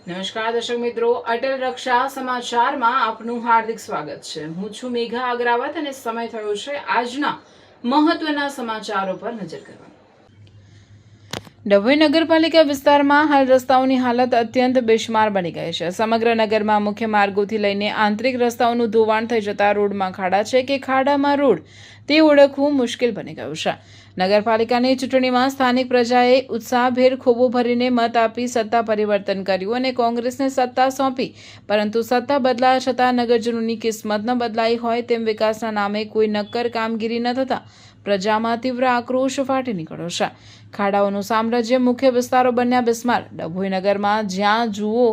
નમસ્કાર દર્શક મિત્રો, અટલ રક્ષા સમાચારમાં આપનું હાર્દિક સ્વાગત છે। હું છું મેઘા અગ્રાવત અને સમય થયો છે આજના મહત્વના સમાચારો પર નજર કરવાનો। ડભોઈ નગરપાલિકા વિસ્તારમાં હાલ રસ્તાઓની હાલત અત્યંત બિસ્માર બની ગઈ છે। સમગ્ર નગરમાં મુખ્ય માર્ગોથી લઈને આંતરિક રસ્તાઓનું ધોવાણ થઈ જતા રોડમાં ખાડા છે કે ખાડામાં રોડ તે ઓળખવું મુશ્કેલ બની ગયું છે। નગરપાલિકાની ચૂંટણીમાં સ્થાનિક પ્રજાએ ઉત્સાહભેર ખોબો ભરીને મત આપી સત્તા પરિવર્તન કર્યું અને કોંગ્રેસને સત્તા સોંપી, પરંતુ સત્તા બદલાયા છતાં નગરજનોની કિસ્મત ન બદલાઈ હોય તેમ વિકાસના નામે કોઈ નક્કર કામગીરી ન થતા પ્રજામાં તીવ્ર આક્રોશ ફાટી નીકળ્યો છે। ખાડાઓનું સામ્રાજ્ય મુખ્ય વિસ્તારો બન્યા બિસ્માર। ડભોઈ નગરમાં જ્યાં જુઓ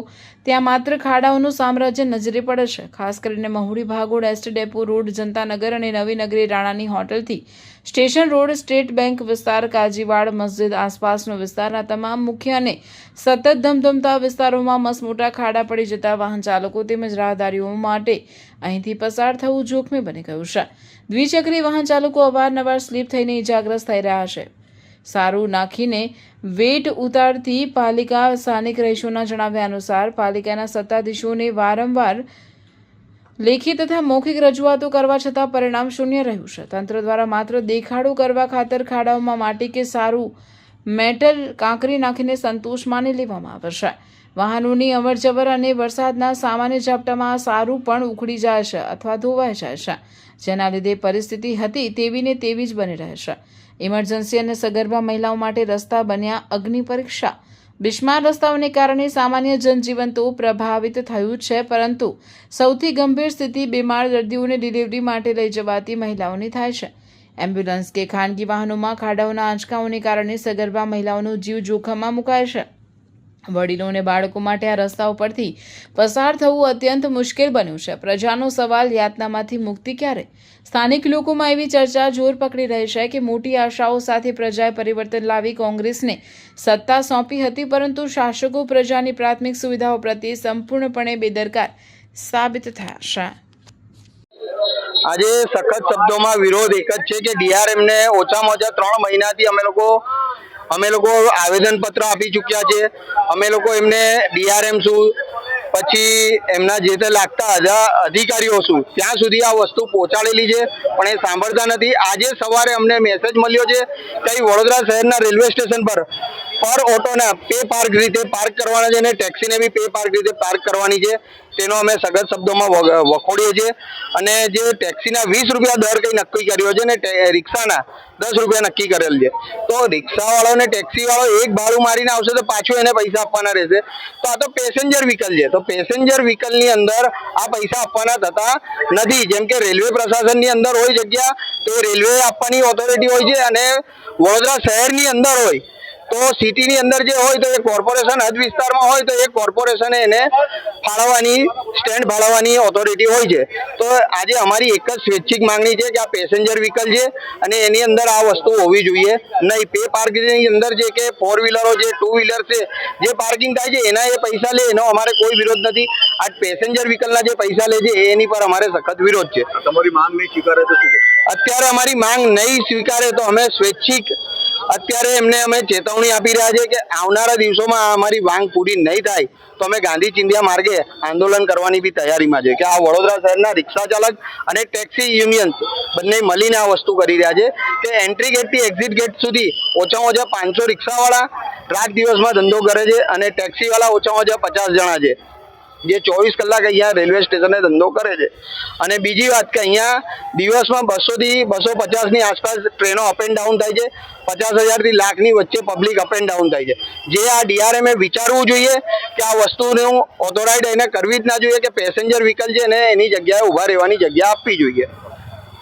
ત્યાં માત્ર ખાડાઓનું સામ્રાજ્ય નજરે પડે છે। ખાસ કરીને મહુડી ભાગોળ, એસટી ડેપો રોડ, જનતાનગર અને નવી નગરી રાણાની હોટલથી સ્ટેશન રોડ, સ્ટેટ બેંક વિસ્તાર, કાજીવાડ, મસ્જિદ આસપાસનો વિસ્તારના તમામ મુખ્ય અને સતત ધમધમતા વિસ્તારોમાં મસમોટા ખાડા પડી જતા વાહન ચાલકો તેમજ રાહદારીઓ માટે અહીંથી પસાર થવું જોખમી બની ગયું છે। દ્વિચક્રી વાહન ચાલકો અવારનવાર સ્લીપ થઈને ઇજાગ્રસ્ત થઈ રહ્યા છે। સારું નાખીને વેટ ઉતારતી પાલિકા સ્થાનિક રહીશોના જણાવ્યા અનુસાર પાલિકાના સત્તાધીશોને વારંવાર લેખિત તથા મૌખિક રજૂઆતો કરવા છતાં પરિણામ શૂન્ય રહ્યું છે। તંત્ર દ્વારા માત્ર દેખાડો કરવા ખાતર ખાડાઓમાં માટી કે સારું મેટલ કાંકરી નાખીને સંતોષ માની લેવામાં આવે છે। વાહનોની અવરજવર અને વરસાદના સામાન્ય ઝાપટામાં સારું પણ ઉખડી જાય છે અથવા ધોવાઈ જાય છે, જેના લીધે પરિસ્થિતિ હતી તેવી ને તેવી જ બની રહે છે। ઇમરજન્સી અને સગર્ભા મહિલાઓ માટે રસ્તા બન્યા અગ્નિ પરીક્ષા। બિસ્માર રસ્તાઓને કારણે સામાન્ય જનજીવન તો પ્રભાવિત થયું છે, પરંતુ સૌથી ગંભીર સ્થિતિ બીમાર દર્દીઓને ડિલિવરી માટે લઈ જવાતી મહિલાઓની થાય છે। એમ્બ્યુલન્સ કે ખાનગી વાહનોમાં ખાડાઓના આંચકાઓને કારણે સગર્ભા મહિલાઓનો જીવ જોખમમાં મુકાય છે। વડીલો અને બાળકો માટે આ રસ્તાઓ પરથી પસાર થવું અત્યંત મુશ્કેલ બન્યું છે। પ્રજાનો સવાલ, યાતનામાંથી મુક્તિ ક્યારે? સ્થાનિક લોકોમાં એવી ચર્ચા જોર પકડી રહી છે કે મોટી આશાઓ સાથે પ્રજાએ પરિવર્તન લાવી કોંગ્રેસને સત્તા સોંપી હતી, પરંતુ શાસકો પ્રજાની પ્રાથમિક સુવિધાઓ પ્રત્યે સંપૂર્ણપણે બેદરકાર સાબિત થયા છે। આજે સખત શબ્દોમાં વિરોધ એક જ છે કે ડીઆરએમને ઓછામાં ઓછા 3 મહિનાથી અમે લોકો આવેદન પત્ર આપી ચૂક્યા છે। અમે લોકો એમને ડીઆરએમ શું, પછી એમના જે તે લાગતા અધિકારીઓ શું, ત્યાં સુધી આ વસ્તુ પહોંચાડેલી છે, પણ એ સાંભળતા નથી। આજે સવારે અમને મેસેજ મળ્યો છે કે વડોદરા શહેરના રેલવે સ્ટેશન પર ઓટોના પે પાર્ક રીતે પાર્ક કરવાના છે અને ટેક્સીને બી પે પાર્ક રીતે પાર્ક કરવાની છે। તેનો અમે સખત શબ્દોમાં વખોડીએ છીએ અને જે ટેક્સીના 20 રૂપિયા દર કંઈ નક્કી કર્યો છે ને રિક્ષાના 10 રૂપિયા નક્કી કરેલ છે, તો રિક્ષાવાળો ને ટેક્સીવાળો એક ભાડું મારીને આવશે તો પાછું એને પૈસા આપવાના રહેશે। તો આ તો પેસેન્જર વ્હીકલ છે, તો પેસેન્જર વ્હીકલની અંદર આ પૈસા આપવાના થતા નથી। જેમ કે રેલવે પ્રશાસનની અંદર હોય જગ્યા તો રેલવે આપવાની ઓથોરિટી હોય છે, અને વડોદરા શહેરની અંદર હોય તો સિટીની અંદર જે હોય તો એ કોર્પોરેશન હદ વિસ્તારમાં હોય તો એ કોર્પોરેશને એને ફાળવવાની, સ્ટેન્ડ ફાળવવાની ઓથોરિટી હોય છે। તો આજે અમારી એક જ સ્વૈચ્છિક માંગણી છે કે આ પેસેન્જર વ્હીકલ છે અને એની અંદર આ વસ્તુ હોવી જોઈએ નહીં। પે પાર્કની અંદર જે કે 4 વ્હીલરો છે, 2 વ્હીલર છે, જે પાર્કિંગ થાય છે એના એ પૈસા લે એનો અમારે કોઈ વિરોધ નથી। આ પેસેન્જર વ્હીકલના જે પૈસા લે છે એની પર અમારે સખત વિરોધ છે। તમારી માંગ નહીં સ્વીકારે તો શું? અત્યારે અમારી માંગ નહીં સ્વીકારે તો અમે સ્વૈચ્છિક અત્યારે એમને અમે ચેતવણી આપી રહ્યા છે કે આવનારા દિવસોમાં અમારી માંગ પૂરી નહીં થાય તો અમે ગાંધી ચિંધ્યા માર્ગે આંદોલન કરવાની બી તૈયારીમાં છે। કે આ વડોદરા શહેરના રિક્ષા ચાલક અને ટેક્સી યુનિયન્સ બંને મળીને આ વસ્તુ કરી રહ્યા છે કે એન્ટ્રી ગેટથી એક્ઝિટ ગેટ સુધી ઓછામાં ઓછા 500 રિક્ષાવાળા રાત દિવસમાં ધંધો કરે છે અને ટેક્સીવાળા ઓછામાં ઓછા 50 જણા છે જે 24 કલાક અહીંયા રેલવે સ્ટેશને ધંધો કરે છે। અને બીજી વાત કે અહીંયા દિવસમાં 200 થી 250 ની આસપાસ ટ્રેનો અપ એન્ડ ડાઉન થાય છે। 50,000 થી લાખની વચ્ચે પબ્લિક અપ એન્ડ ડાઉન થાય છે। જે આ ડીઆરએમે વિચારવું જોઈએ કે આ વસ્તુનું ઓથોરાઇઝ એને કરવી જ ના જોઈએ કે પેસેન્જર વ્હીકલ છે ને એની જગ્યાએ ઊભા રહેવાની જગ્યા આપવી જોઈએ।